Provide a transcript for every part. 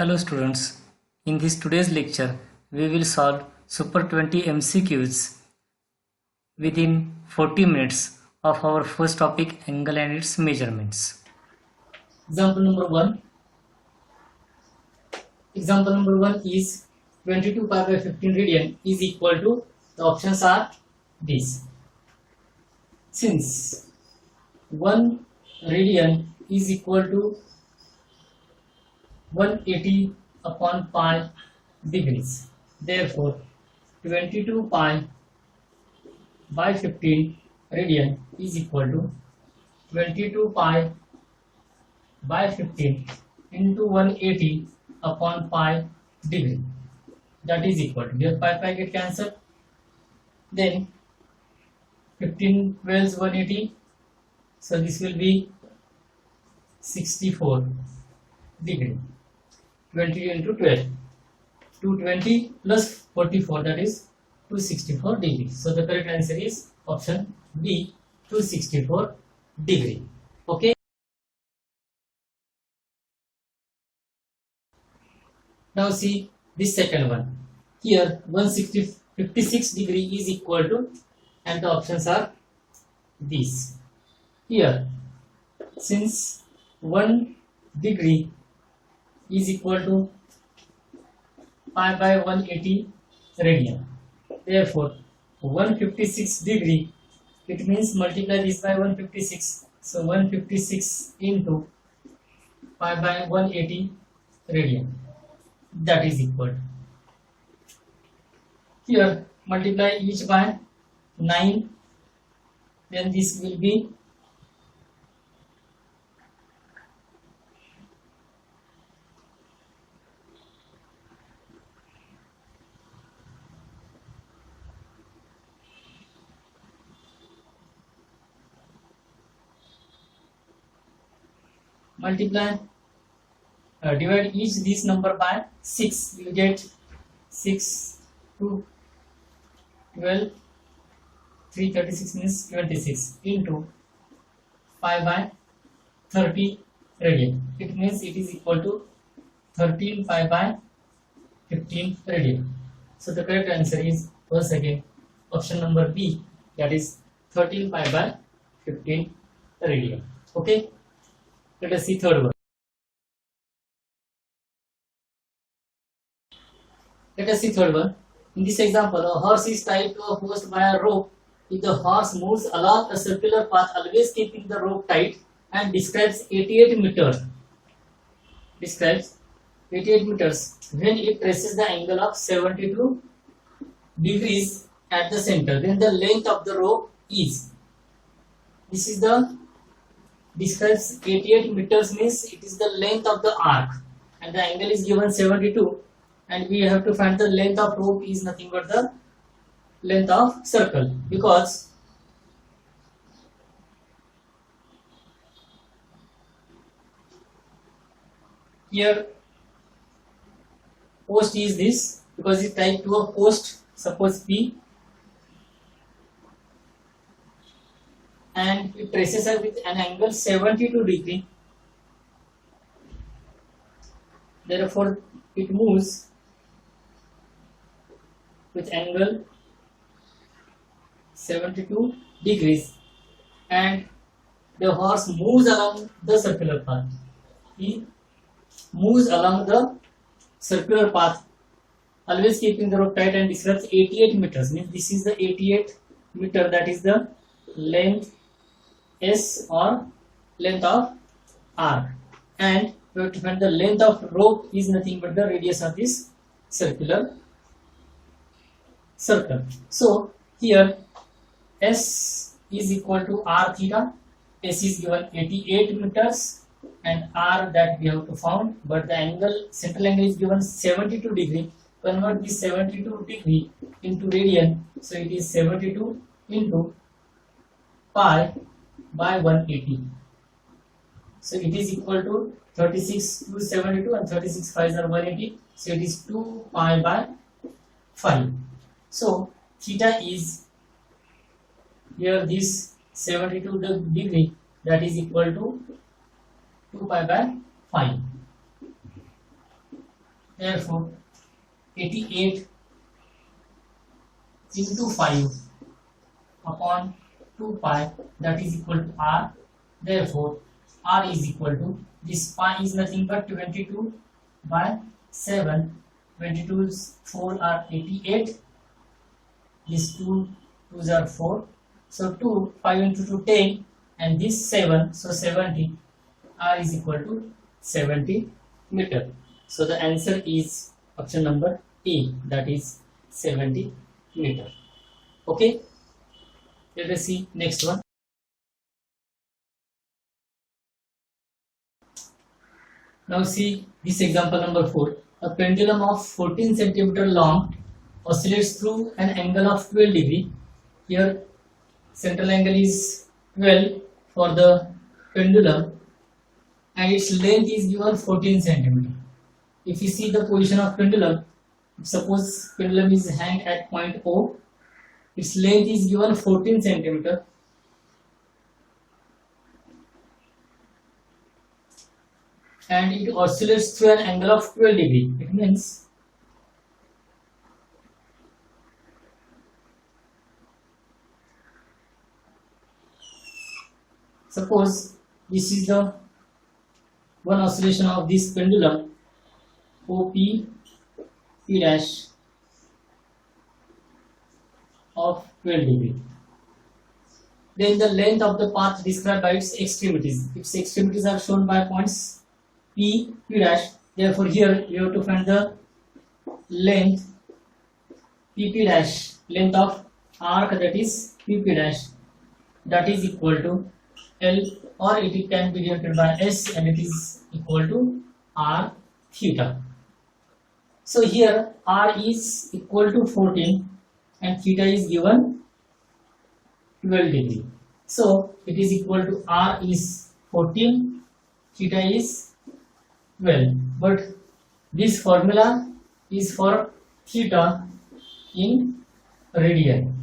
Hello students, in this today's lecture we will solve Super 20 MCQs within 40 minutes of our first topic, angle and its measurements. Example number 1 is 22 pi by 15 radian is equal to, the options are these. Since 1 radian is equal to 180 upon pi degrees, therefore 22 pi by 15 radian is equal to 22 pi by 15 into 180 upon pi degree, that is equal to, here pi get cancelled, then 15 12 180, so this will be 64 degree. 20 into 12, 220 plus 44, that is 264 degrees. So the correct answer is option B, 264 degree. Okay. Now see this second one. Here 56 degree is equal to, and the options are these. Here since 1 degree is equal to pi by 180 radian, therefore 156 degree, it means multiply this by 156, so 156 into pi by 180 radian, that is equal to, here multiply each by 9, then this will be divide each this number by 6, you will get 6 to 12, 336 means 26 into pi by 30 radian, it means it is equal to 13 pi by 15 radian. So the correct answer is once again option number B, that is 13 pi by 15 radian. Okay. Let us see third one. In this example, a horse is tied to a post by a rope. If the horse moves along a circular path, always keeping the rope tight, and describes 88 meters. When it traces the angle of 72 degrees at the center, then the length of the rope is. This is the describes 88 meters, means it is the length of the arc, and the angle is given 72, and we have to find the length of rope is nothing but the length of circle, because here post is this, because it tied to a post, suppose P, and it traces her with an angle 72 degree, therefore it moves with angle 72 degrees, and the horse moves along the circular path. He moves along the circular path, always keeping the rope tight, and describes 88 meters, means this is the 88 meter, that is the length S or length of arc, and we have to find the length of rope is nothing but the radius of this circular circle. So here S is equal to R theta. S is given 88 meters, and R that we have to found, but the angle, central angle is given 72 degree. Convert this 72 degree into radian, so it is 72 into pi by 180, so it is equal to 36 to 72, and 36 5s are 180, so it is 2 pi by 5. So theta is here this 72 degree, that is equal to 2 pi by 5. Therefore 88 into 5 upon 2 pi, that is equal to r. Therefore r is equal to, this pi is nothing but 22 by 7. 22's 4 are 88. These 2 2's are 4. So 2, 5 into 2, 10, and this 7, so 70. R is equal to 70 meter. So the answer is option number A, that is 70 meter. Okay, let us see next one. Now see this example number 4. A pendulum of 14 centimeter long oscillates through an angle of 12 degree. Here central angle is 12 for the pendulum and its length is given 14 centimeter. If you see the position of pendulum, suppose pendulum is hanged at point O, its length is given 14 centimeter. And it oscillates through an angle of 12 degree. It means suppose this is the one oscillation of this pendulum OP P dash of 12 degree. Then the length of the path described by its extremities. Its extremities are shown by points P dash. Therefore here you have to find the length P dash, length of arc, that is P dash, that is equal to L, or it can be denoted by S, and it is equal to R theta. So here R is equal to 14 and theta is given 12 degree. So it is equal to R is 14, theta is 12, but this formula is for theta in radian.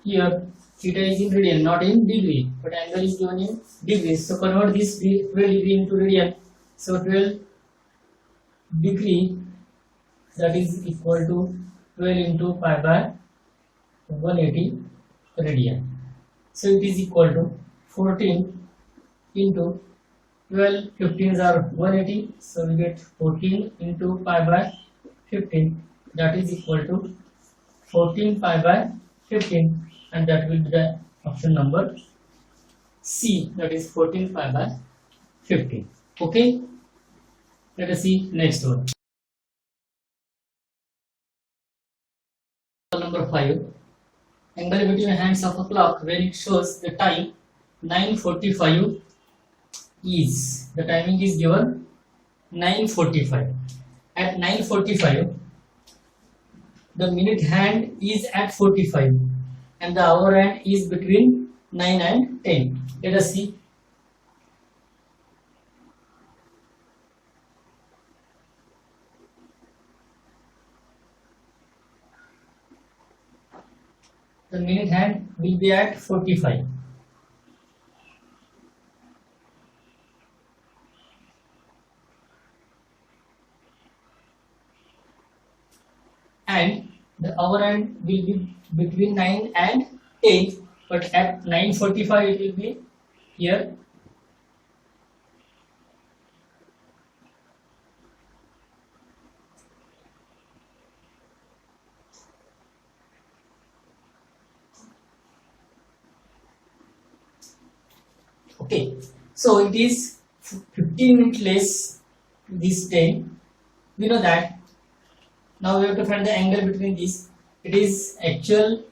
Here theta is in radian, not in degree, but angle is given in degrees. So convert this 12 degree into radian. So 12 degree, that is equal to 12 into pi by 180 radian. So it is equal to 14 into 12, 15s are 180, so we get 14 into pi by 15, that is equal to 14 pi by 15, and that will be the option number C, that is 14 pi by 15. Okay, let us see next one. Number 5. Angle between hands of a clock when it shows the time 9:45 is, the timing is given 9:45. At 9:45 the minute hand is at 45 and the hour hand is between 9 and 10. Let us see. The minute hand will be at 45. And the hour hand will be between 9 and 10, but at 9:45 it will be here. Okay, so it is 15 minutes less this 10. We know that. Now we have to find the angle between these. It is actual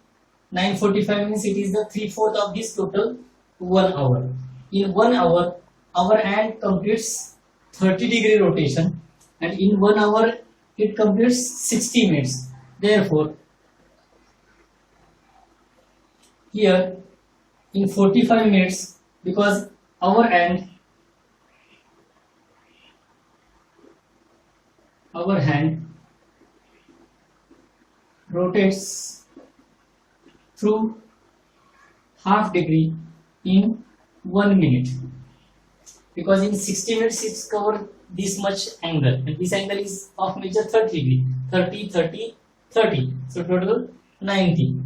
9:45 means it is the 3/4 of this total 1 hour. In 1 hour, our hand completes 30-degree rotation, and in 1 hour it completes 60 minutes. Therefore, here in 45 minutes, because our hand rotates through half degree in 1 minute. because in 60 minutes it's covered this much angle, and this angle is of measure 30 degree, 30, 30, 30. So total 90.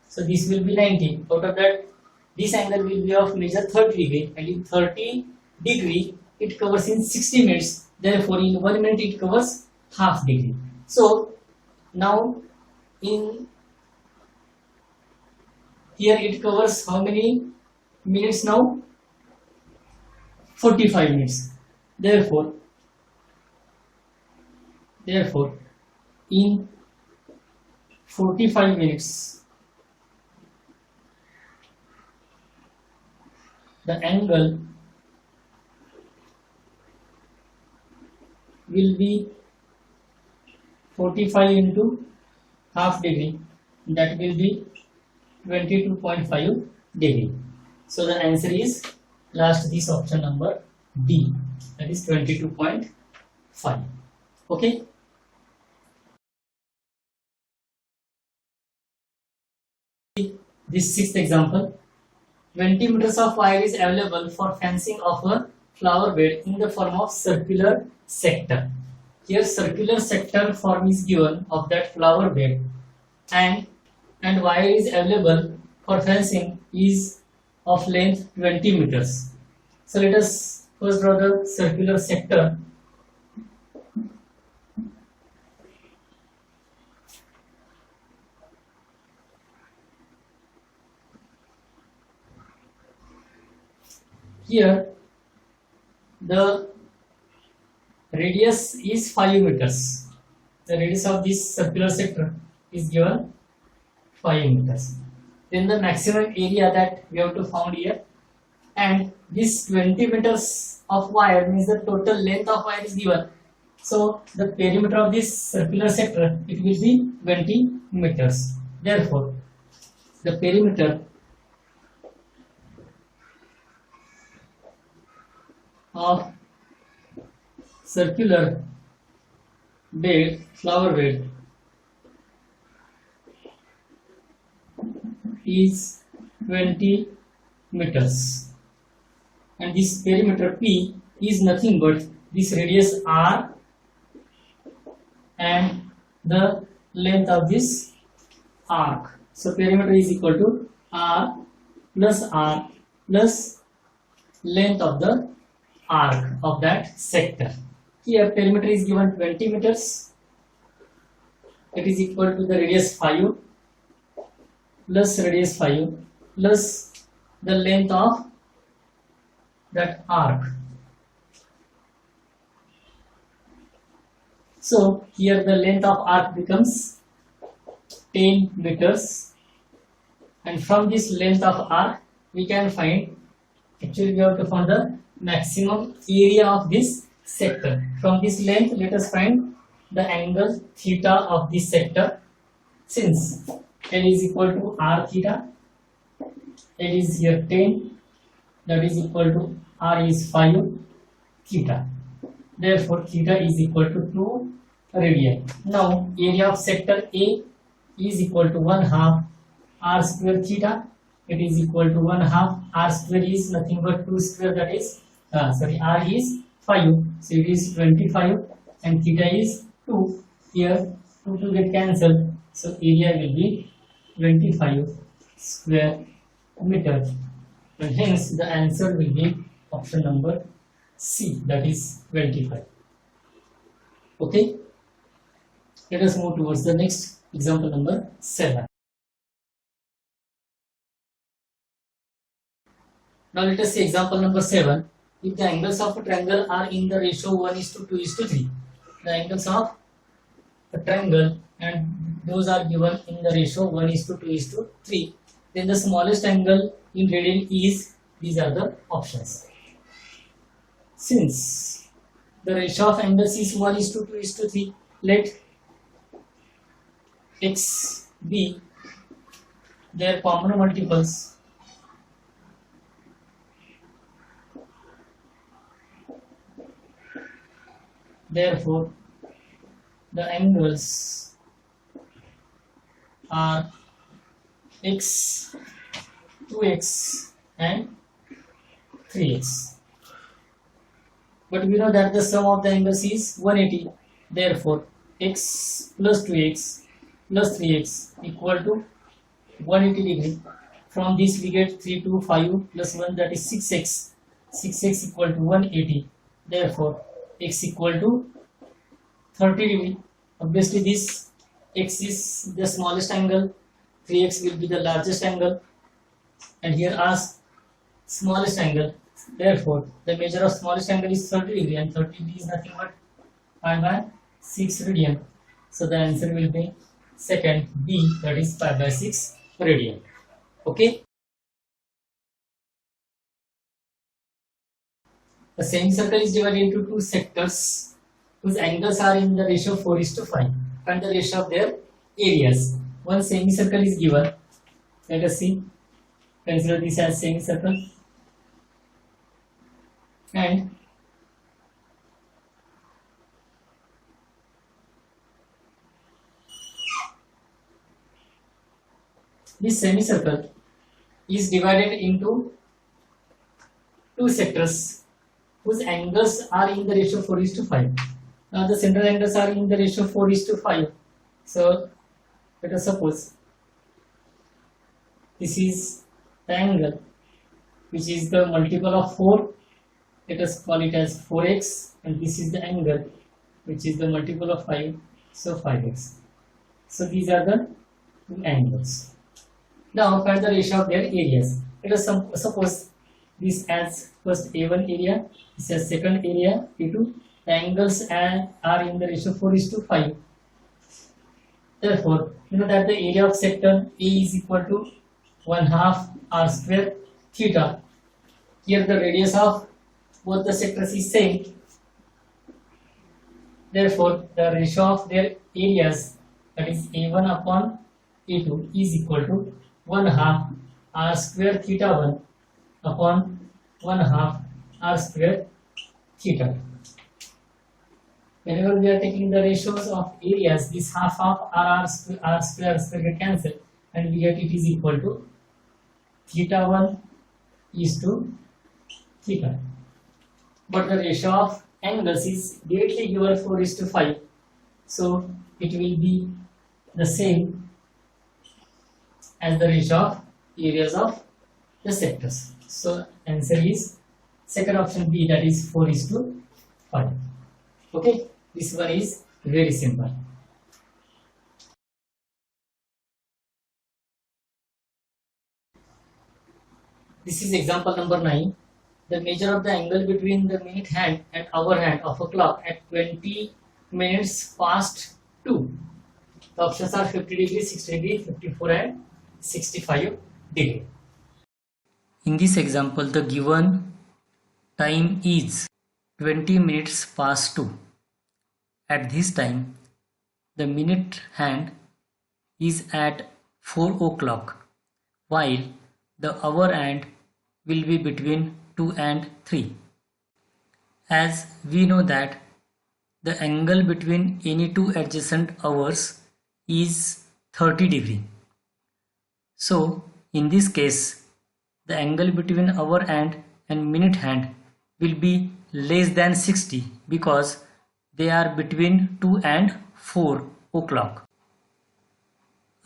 So this will be 90. Out of that, this angle will be of measure 30 degree, and in 30 degree it covers in 60 minutes. Therefore, in 1 minute it covers half degree. So now in here it covers how many minutes now? 45 minutes. Therefore, in 45 minutes, the angle will be 45 into half degree, that will be 22.5 degree. So the answer is last, this option number D, that is 22.5. Okay. This sixth example, 20 meters of wire is available for fencing of a flower bed in the form of circular sector. Here circular sector form is given of that flower bed, and wire is available for fencing is of length 20 meters. So let us first draw the circular sector. Here the radius is 5 meters. The radius of this circular sector is given 5 meters. Then the maximum area that we have to found here, and this 20 meters of wire means the total length of wire is given. So the perimeter of this circular sector, it will be 20 meters. Therefore, the perimeter of circular bed, flower bed, is 20 meters, and this perimeter P is nothing but this radius R and the length of this arc. So perimeter is equal to R plus length of the arc of that sector. Here perimeter is given 20 meters, it is equal to the radius 5 plus radius 5 plus the length of that arc. So here the length of arc becomes 10 meters, and from this length of arc we can find, actually we have to find the maximum area of this sector. From this length let us find the angle theta of this sector. Since L is equal to R theta, L is here 10, that is equal to R is 5 theta. Therefore theta is equal to 2 radian. Now area of sector A is equal to 1/2 R square theta. It is equal to 1/2 R square is nothing but 2 square, that is R is 5, so it is 25, and theta is 2. Here 2 to get cancelled, so area will be 25 square meter, and hence the answer will be option number C, that is 25. Okay, let us move towards the next example number 7. Now let us see example number 7. If the angles of a triangle are in the ratio 1:2:3, the angles of a triangle and those are given in the ratio 1:2:3, then the smallest angle in radian is, these are the options. Since the ratio of angles is 1:2:3, let x be their common multiples. Therefore, the angles are x, 2x and 3x. but we know that the sum of the angles is 180. Therefore, x plus 2x plus 3x equal to 180 degree. From this we get 3 to 5 plus 1, that is 6x. 6x equal to 180. Therefore, x equal to 30 degree. Obviously, this x is the smallest angle, 3x will be the largest angle, and here ask smallest angle. Therefore, the measure of smallest angle is 30 degree, and 30 degree is nothing but pi by 6 radian. So the answer will be second B, that is pi by 6 radian. Okay. The semicircle is divided into two sectors whose angles are in the ratio 4:5. Find the ratio of their areas. One semicircle is given. Let us see. Consider this as semicircle. And this semicircle is divided into two sectors whose angles are in the ratio 4:5. Now the central angles are in the ratio 4:5. So let us suppose this is the angle which is the multiple of 4. Let us call it as 4x, and this is the angle which is the multiple of 5, so 5x. So these are the two angles. Now find the ratio of their areas. Let us suppose this as first A1 area, this as second area A2. The angles are in the ratio 4:5. Therefore, you know that the area of sector A is equal to 1/2 r square theta. Here the radius of both the sectors is same. Therefore, the ratio of their areas, that is A1 upon A2, is equal to 1/2 r square theta 1 upon 1/2 r square theta. Whenever we are taking the ratios of areas, this half of r square get cancelled, and we get it is equal to theta 1 is to theta. But the ratio of angles is directly given 4:5, so it will be the same as the ratio of areas of the sectors. So answer is second option B, that is 4:5. Okay, this one is very simple. This is example number 9. The measure of the angle between the minute hand and hour hand of a clock at 20 minutes past 2. The options are 50 degree, 60 degree, 54 and 65 degree. In this example, the given time is 20 minutes past 2. At this time, the minute hand is at 4 o'clock, while the hour hand will be between 2 and 3. As we know that the angle between any two adjacent hours is 30 degree. So in this case, the angle between hour hand and minute hand will be less than 60 because they are between 2 and 4 o'clock.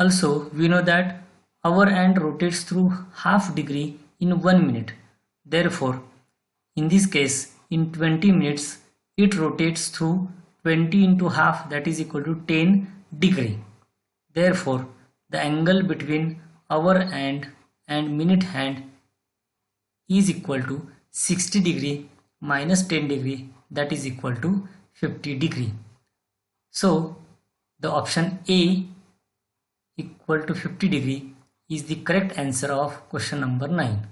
Also, we know that hour hand rotates through half degree in 1 minute. Therefore, in this case, in 20 minutes, it rotates through 20 into half, that is equal to 10 degree. Therefore, the angle between hour hand and minute hand is equal to 60 degree minus 10 degree, that is equal to 50 degree. So, the option A equal to 50 degree is the correct answer of question number 9.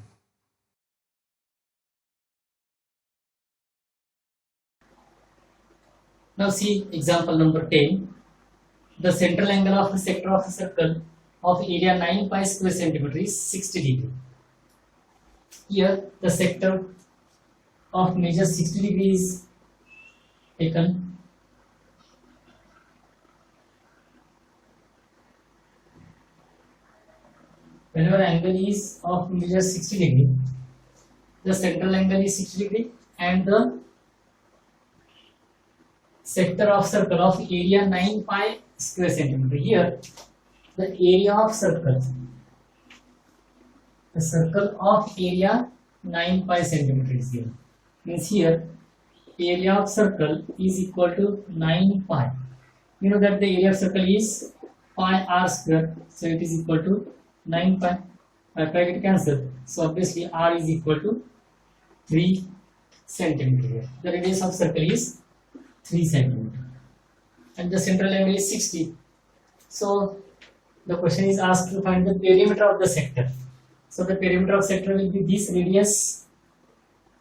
Now see example number 10. The central angle of a sector of a circle of area 9 pi square centimeter is 60 degree. Here the sector of measure 60 degree is taken. Whenever angle is of measure 60 degree, the central angle is 60 degree and the sector of circle of area 9 pi square centimeter. Here the area of circle, the circle of area 9 pi centimeter is given. Means here area of circle is equal to 9 pi. You know that the area of circle is pi r square, so it is equal to 9 pi. Pi get cancelled, so obviously r is equal to 3 centimeter here. The radius of circle is 3 centimeter and the central angle is 60. So the question is asked to find the perimeter of the sector. So the perimeter of sector will be this radius,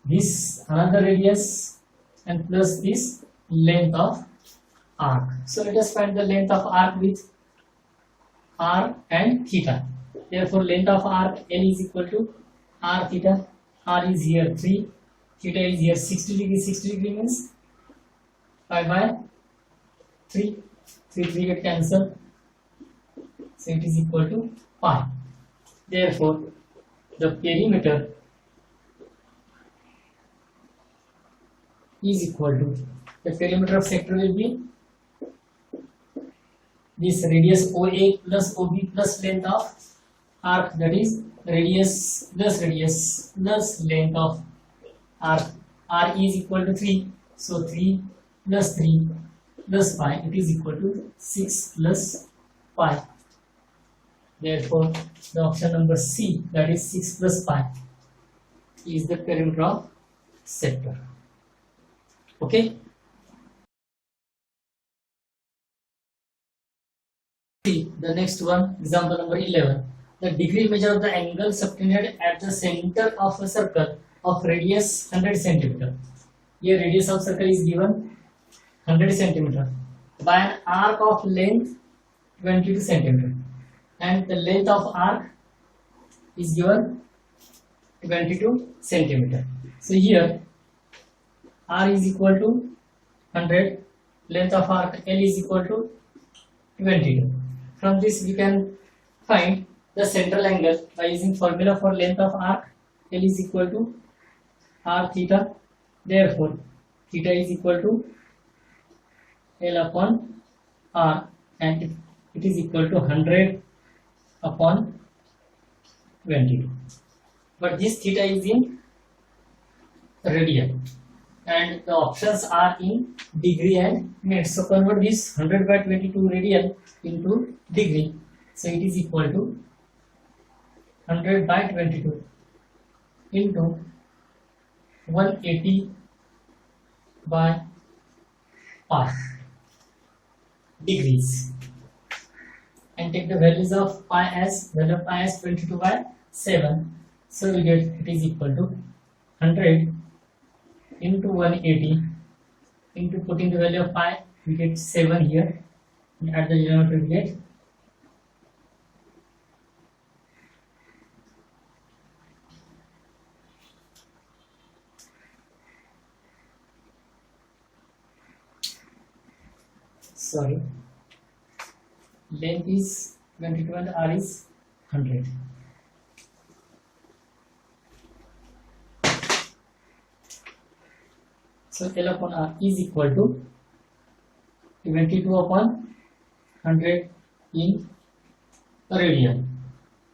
this another radius, and plus this length of arc. So let us find the length of arc with r and theta. Therefore length of arc L is equal to r theta. R is here 3, theta is here 60 degree. 60 degree means pi by 3. 3 get cancelled, so it is equal to pi. Therefore the perimeter is equal to, the perimeter of sector will be this radius OA plus OB plus length of arc, that is radius plus length of arc. R is equal to 3, so 3 plus pi, it is equal to 6 plus pi. Therefore the option number C, that is 6 plus pi, is the perimeter of sector. Okay. See the next one, example number 11. The degree measure of the angle subtended at the center of a circle of radius 100 centimeter. Here radius of circle is given 100 centimeter by an arc of length 22 centimeter, and the length of arc is given 22 centimeter. So here r is equal to 100, length of arc L is equal to 22. From this we can find the central angle by using formula for length of arc. L is equal to r theta. Therefore theta is equal to L upon r, and it is equal to 100 upon 22. But this theta is in radian and the options are in degree and minutes. So convert this 100 by 22 radian into degree. So it is equal to 100 by 22 into 180 by pi degrees, and take the values of pi as 22 by 7. So we get it is equal to 100 into 180 into putting the value of pi, we get 7 here, and at the denominator we get length is 22 and r is 100. So L upon r is equal to 22 upon 100 in radian,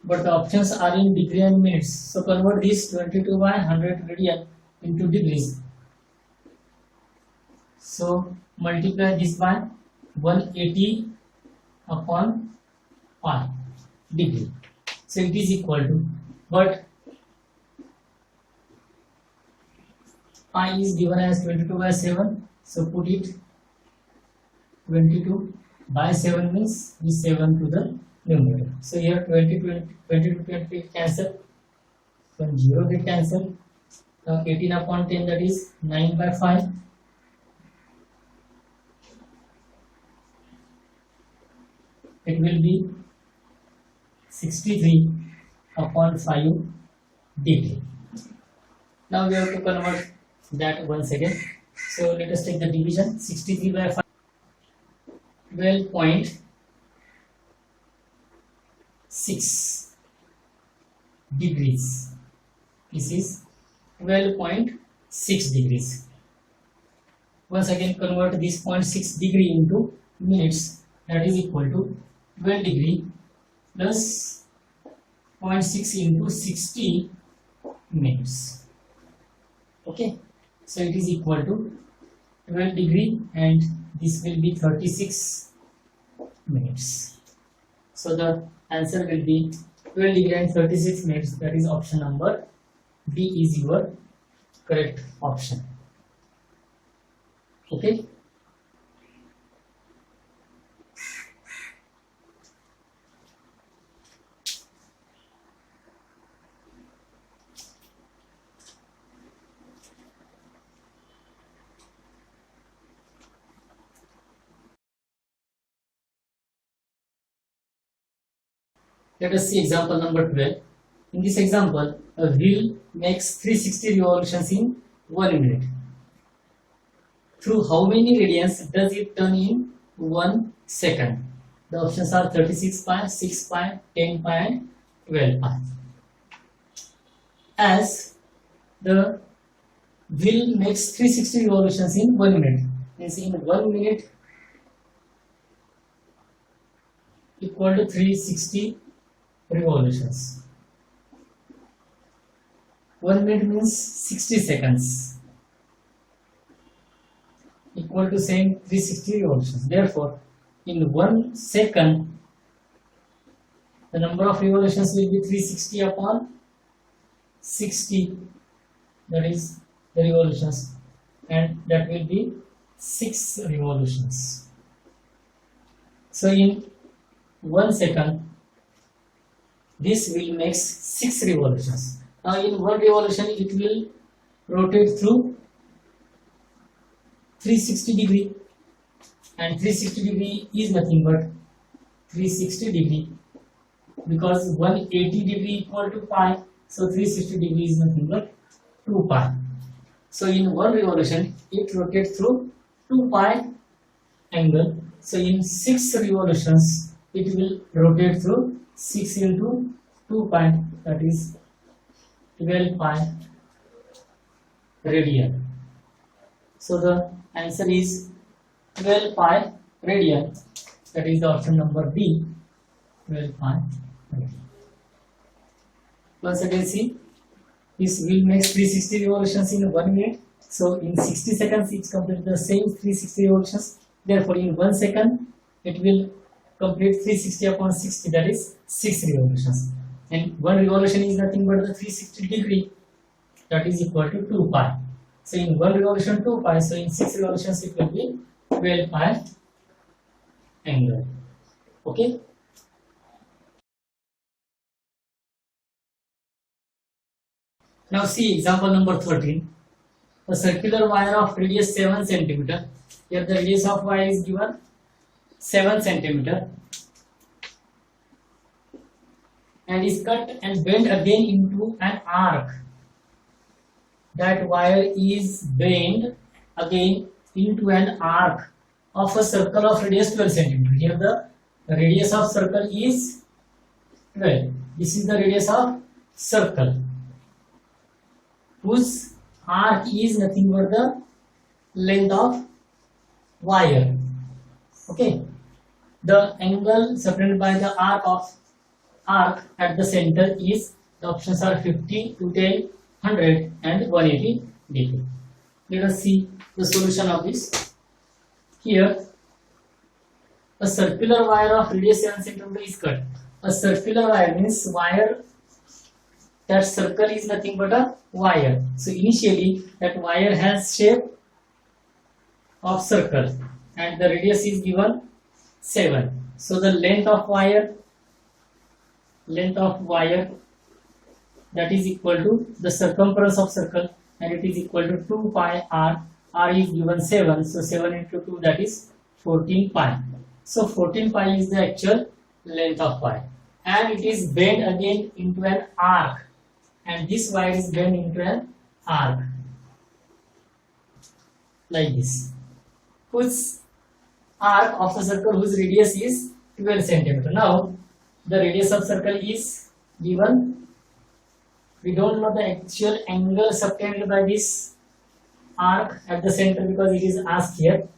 but the options are in degree and minutes. So convert this 22 by 100 radian into degrees. So multiply this by 180 upon pi degree. So it is equal to, but pi is given as 22 by 7, so put it 22 by 7 means this 7 to the numerator. So here 20 cancel, so 0 get cancel. Now 18 upon 10, that is 9 by 5. It will be 63 upon 5 degree. Now we have to convert that once again. So let us take the division. 63 by 5, 12.6 degrees. This is 12.6 degrees. Once again convert this 0.6 degree into minutes, that is equal to 12 degree plus 0.6 into 60 minutes. Okay, so it is equal to 12 degree and this will be 36 minutes. So the answer will be 12 degree and 36 minutes. That is option number B is your correct option. Okay. Let us see example number 12. In this example, a wheel makes 360 revolutions in 1 minute. Through how many radians does it turn in 1 second? The options are 36 pi, 6 pi, 10 pi and 12 pi. As the wheel makes 360 revolutions in 1 minute, means in 1 minute equal to 360 revolutions. 1 minute means 60 seconds equal to same 360 revolutions. Therefore, in 1 second, the number of revolutions will be 360 upon 60. That is the revolutions, and that will be 6 revolutions. So in 1 second, this will make 6 revolutions. Now in 1 revolution it will rotate through 360 degree, and 360 degree is nothing but 360 degree, because 180 degree equal to pi, so 360 degree is nothing but 2 pi. So in 1 revolution it rotates through 2 pi angle, so in 6 revolutions it will rotate through 6 into 2 pi, that is 12 pi radian. So the answer is 12 pi radian. That is the option number B, 12 pi radian. Once again see, this wheel makes 360 revolutions in 1 minute. So in 60 seconds it completes the same 360 revolutions. Therefore in 1 second it will complete 360 upon 60, that is 6 revolutions. And 1 revolution is nothing but the 360 degree, that is equal to 2 pi. So in 1 revolution 2 pi, so in 6 revolutions it will be 12 pi angle. Okay. Now see example number 13. A circular wire of radius 7 cm. Here the radius of wire is given 7 cm and is cut and bent again into an arc. That wire is bent again into an arc of a circle of radius 12 cm. Here the radius of circle is 12. This is the radius of circle, whose arc is nothing but the length of wire. Okay. The angle separated by the arc at the center is, the options are 50, 210, 100 and 180 degree. Let us see the solution of this. Here a circular wire of radius 7 cm is cut. A circular wire means wire, that circle is nothing but a wire. So initially that wire has shape of circle and the radius is given 7. So the length of wire that is equal to the circumference of circle, and it is equal to 2 pi r. R is given 7, so 7 into 2, that is 14 pi. So 14 pi is the actual length of wire, and it is bent again into an arc, and this wire is bent into an arc like this, whose arc of the circle whose radius is 12 cm. Now the radius of circle is given, we don't know the actual angle subtended by this arc at the center because it is asked here.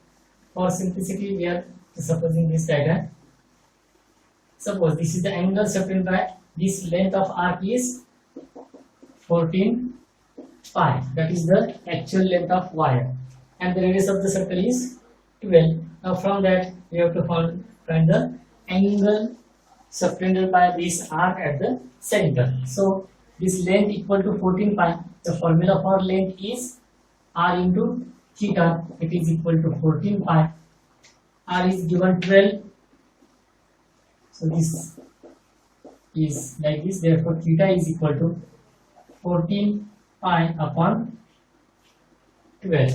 For simplicity, we are supposing this diagram. Suppose this is the angle subtended by this length of arc is 14 pi. That is the actual length of wire, and the radius of the circle is 12. Now from that we have to find the angle subtended by this arc at the center. So this length equal to 14 pi. The formula for length is r into theta. It is equal to 14 pi. R is given 12. So this is like this. Therefore theta is equal to 14 pi upon 12.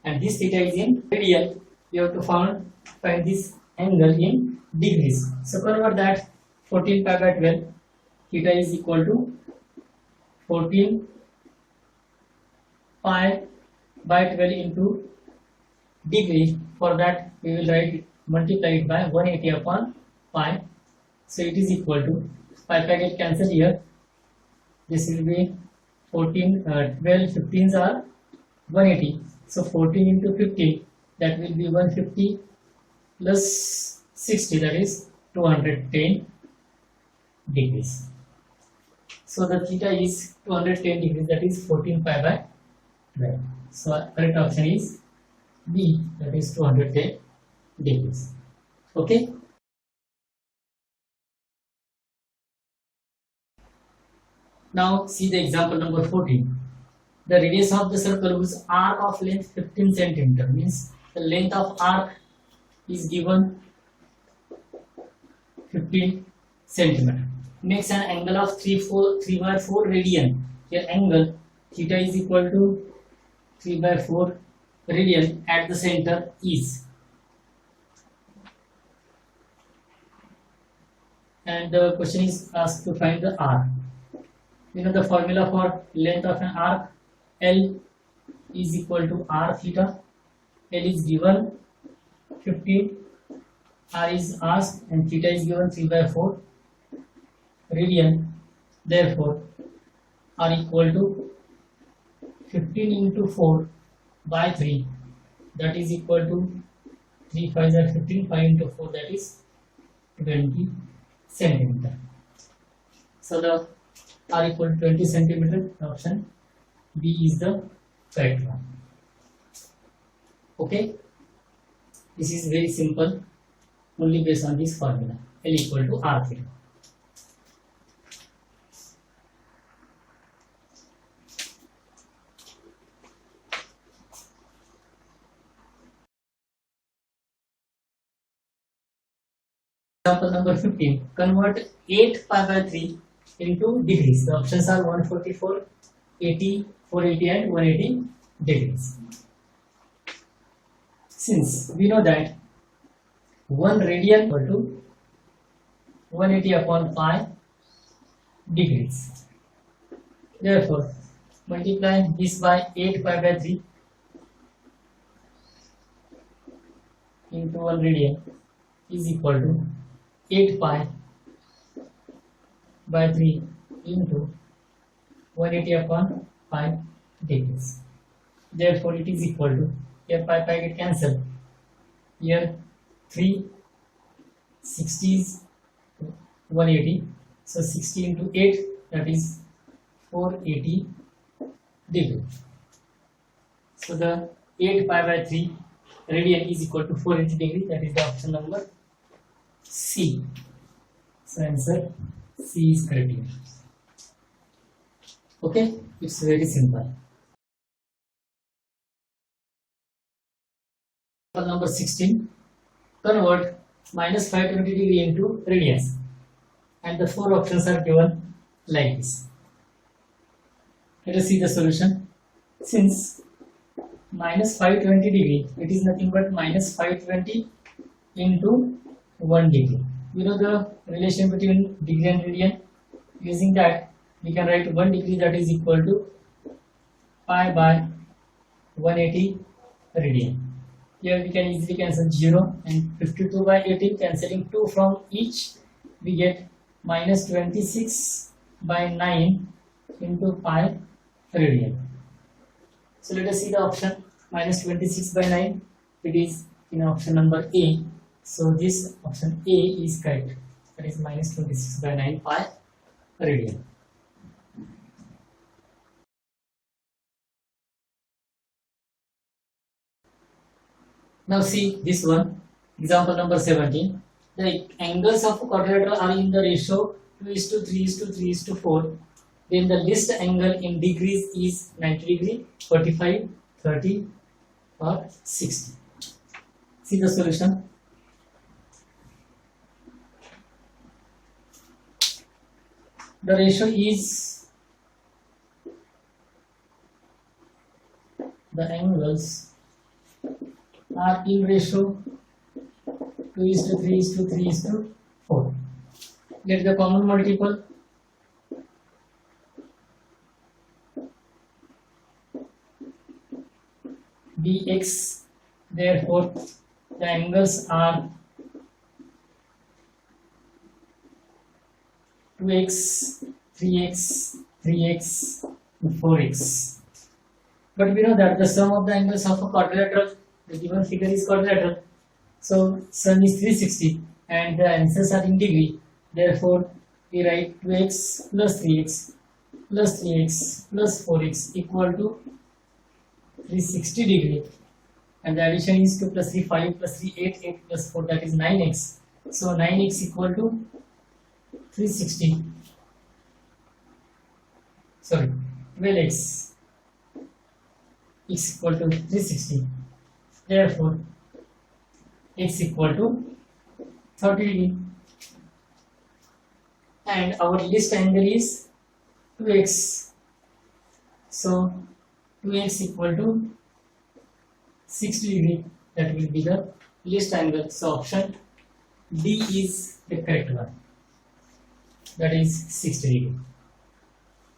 And this theta is in radian. You have to find this angle in degrees. So convert that 14 pi by 12. Theta is equal to 14 pi by 12 into degree. For that we will multiply it by 180 upon pi. So it is equal to pi get cancelled here. This will be 14, 12, 15s are 180. So 14 into 15, that will be 150 plus 60, that is 210 degrees. So the theta is 210 degrees, that is 14 pi by 12. So correct option is B, that is 210 degrees. Okay. Now see the example number 14. The radius of the circle whose arc of length 15 cm, means the length of arc is given 15 cm. Makes an angle of 3 by 4 radian. Here angle theta is equal to 3 by 4 radian at the center is. And the question is asked to find the arc. You know the formula for length of an arc, L is equal to r theta. L is given 15, r is asked, and theta is given 3 by 4 radian. Therefore r equal to 15 into 4 by 3, that is equal to 3 5 are 15, 5 into 4, that is 20 centimeter. So the r equal to 20 centimeter. Option B is the correct one. Okay, this is very simple, only based on this formula, L equal to r theta. Example number 15. Convert 8 pi by 3 into degrees. The options are 144, 80, 480 and 180 degrees. Since we know that 1 radian equal to 180 upon pi degrees. Therefore, multiply this by 8 pi by 3 into 1 radian is equal to 8 pi by 3 into 180 upon pi degrees. Therefore, it is equal to, here pi get cancelled. Here 3, 60 is 180. So 60 into 8, that is 480 degree. So the 8 pi by 3 radian is equal to 480 degree. That is the option number C. So answer C is correct here. Okay, it's very simple. Number 16. Convert minus 520 degree into radians, and the 4 options are given like this. Let us see the solution. Since minus 520 degree, it is nothing but minus 520 into 1 degree. You know the relation between degree and radian. Using that, we can write 1 degree, that is equal to pi by 180 radian. Here we can easily cancel 0 and 52 by 18, cancelling 2 from each, we get minus 26 by 9 into pi radian. So let us see the option minus 26 by 9. It is in option number A. So this option A is correct. That is minus 26 by 9 pi radian. Now see this one, example number 17. The angles of a quadrilateral are in the ratio 2:3:3:4. Then the least angle in degrees is 90 degree, 45, 30 or 60. See the solution. The ratio is the angles are in ratio 2:3:3:4. Get the common multiple. Bx, therefore the angles are 2x, 3x, 3x, and 4x. But we know that the sum of the angles of a quadrilateral, the given figure is quadrilateral, so sum is 360 and the answers are in degree. Therefore, we write 2x plus 3x plus 3x plus 4x equal to 360 degree, and the addition is 2 plus 3 5 plus 3 8 8 plus 4, that is 9x. So 9x equal to 360. Sorry, 12x is equal to 360. Therefore, x equal to 30 degree, and our least angle is 2x. So 2x equal to 60 degree. That will be the least angle. So option D is the correct one. That is 60 degree.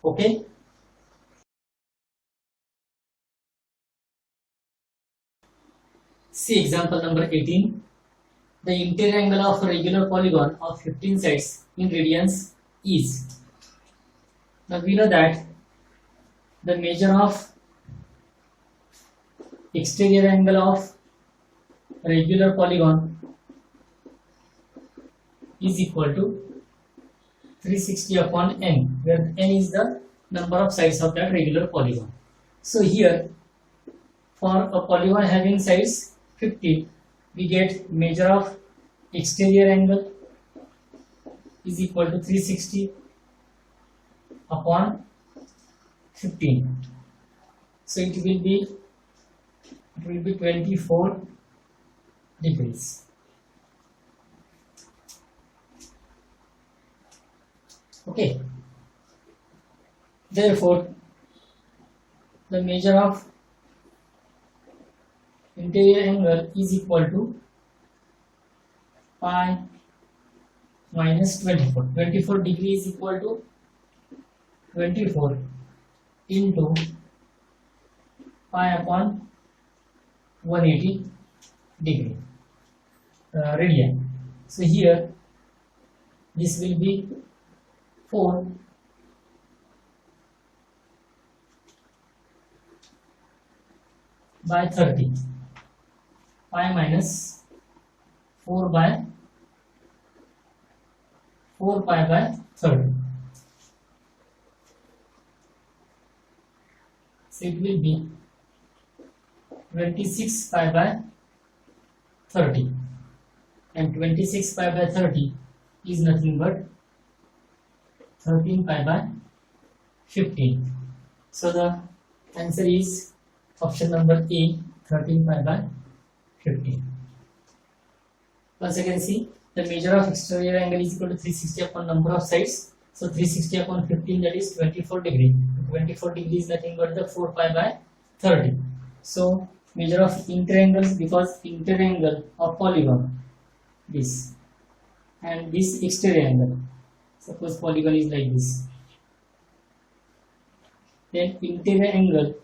Okay. See example number 18. The interior angle of a regular polygon of 15 sides in radians is. Now we know that the measure of exterior angle of regular polygon is equal to 360 upon n, where n is the number of sides of that regular polygon. So here, for a polygon having sides 15, we get measure of exterior angle is equal to 360 upon 15. So it will be 24 degrees. Okay. Therefore, the measure of interior angle is equal to pi minus 24. 24 degree is equal to 24 into pi upon 180 degree radian. So here this will be 4 by 30, pi minus 4 by 4 pi by 30. So it will be 26 pi by 30, and 26 pi by 30 is nothing but 13 pi by 15. So the answer is option number A, 13 pi by 15. Once again, see the measure of exterior angle is equal to 360 upon number of sides. So 360 upon 15, that is 24 degree. 24 degree is nothing but the 4 pi by 30. So measure of interior angle, because interior angle of polygon this, and this exterior angle, suppose polygon is like this, then interior angle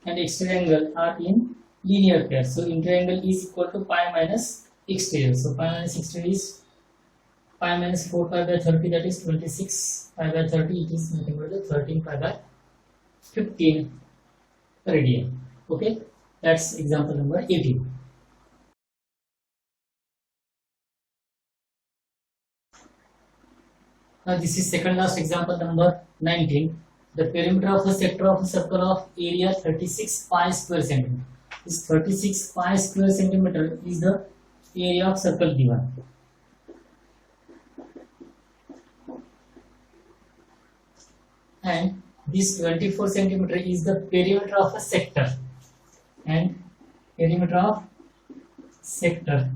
and exterior angle are in linear pair. So interior angle is equal to pi minus exterior. So pi minus exterior is pi minus 4 pi by 30, that is 26 pi by 30. It is nothing but the 13 pi by 15. radian. Okay, that's example number 18. Now this is second last example number 19. The perimeter of a sector of a circle of area 36 pi square centimeter. This 36 pi square centimeter is the area of circle given. And this 24 centimeter is the perimeter of a sector. And perimeter of sector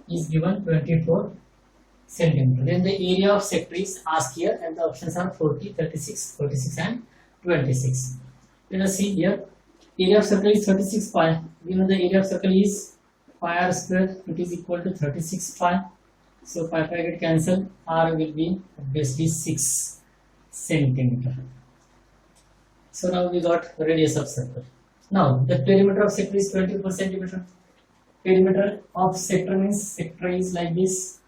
is given 24 centimeter. Then the area of sector is asked here, and the options are 40, 36, 46 and 26. Let us see here. Area of circle is 36 pi. We know the area of circle is pi r square. It is equal to 36 pi. So pi get cancelled. R will be obviously 6 centimeter. So now we got radius of circle. Now the perimeter of sector is 24 centimeter. Perimeter of sector means sector is like this.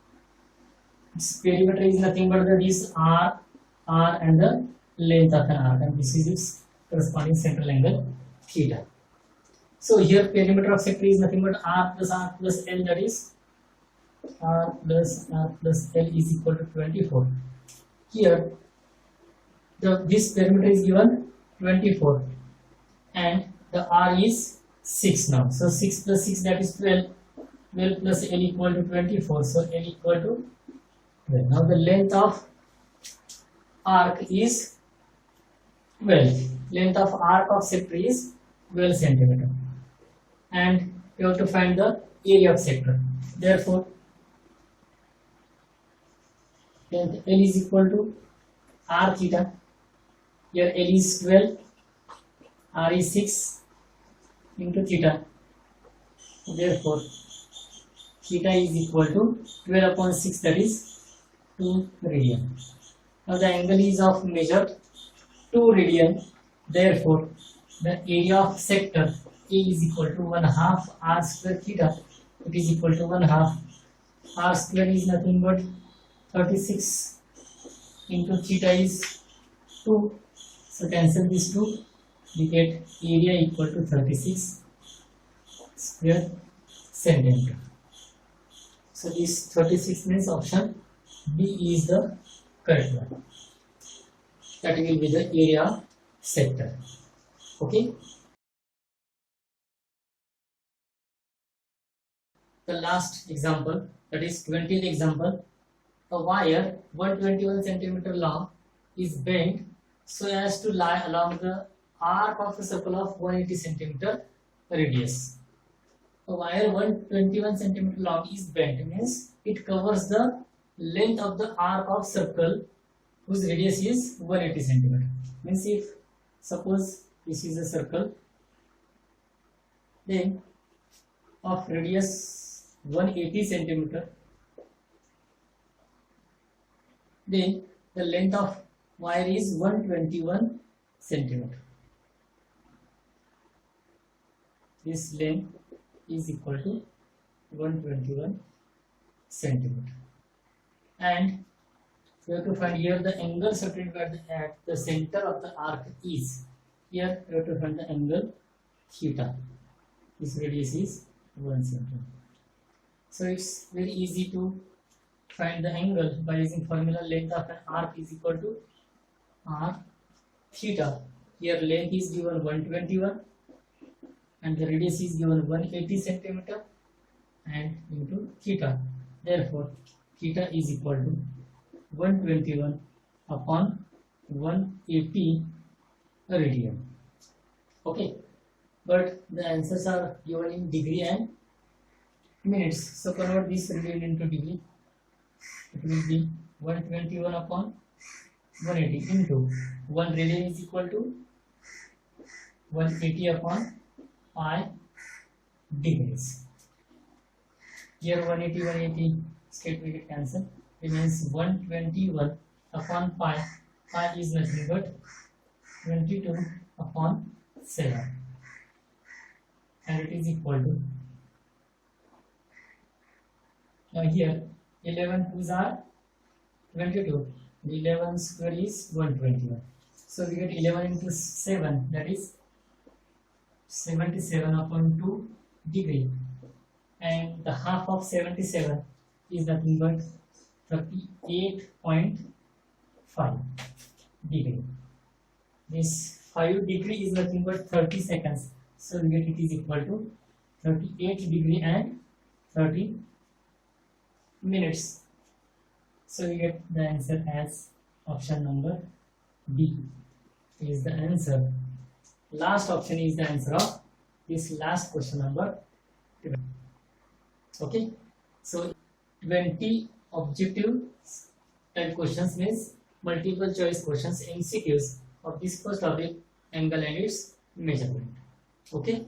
Its perimeter is nothing but this r and the length of an arc, and this is its corresponding central angle theta. So here perimeter of sector is nothing but r plus l, that is r plus l is equal to 24. Here this perimeter is given 24 and the r is 6 now. So 6 plus 6, that is 12. 12 plus l equal to 24. So l equal to 12. Now the length of arc is 12. Length of arc of sector is 12 centimeter. And we have to find the area of sector. Therefore, length L is equal to r theta. Here L is 12, r is 6 into theta. Therefore, theta is equal to 12 upon 6, that is 2 radian. Now the angle is of measure 2 radian. Therefore, the area of sector A is equal to 1/2 r square theta. It is equal to 1/2 r square is nothing but 36 into theta is 2. So cancel these 2. We get area equal to 36 square centimeter. So this 36 means option B is the correct one. That will be the area of sector. Okay. The last example, that is 20th example. A wire 121 centimeter long is bent so as to lie along the arc of a circle of 180 centimeter radius. A wire 121 centimeter long is bent, means it covers the length of the arc of circle whose radius is 180 centimeter. Means if suppose this is a circle, then of radius 180 centimeter, then the length of wire is 121 centimeter. This length is equal to 121 centimeter. And we have to find here the angle subtended at the center of the arc is. Here we have to find the angle theta. This radius is 1 centimeter. So it's very easy to find the angle by using formula length of an arc is equal to r theta. Here length is given 121 and the radius is given 180 centimeter and into theta. Therefore, theta is equal to 121 upon 180 radian. Okay, but the answers are given in degree and minutes. So convert this radian into degree. It will be 121 upon 180 into 1 radian is equal to 180 upon pi degrees. Here 180 straight will get cancelled. Remains 121 upon pi. Pi is nothing but 22 upon 7, and it is equal to, now here 11 2s are 22. The 11 square is 121. So we get 11 into 7, that is 77/2 degree, and the half of 77 is nothing but 38.5 degree. This 5 degree is nothing but 30 seconds, so we get it is equal to 38 degree and 30 minutes. So we get the answer as option number B is the answer. Last option is the answer of this last question number 2. Okay, so 20 objective type questions means multiple choice questions, MCQs of this first topic, angle and its measurement. Okay.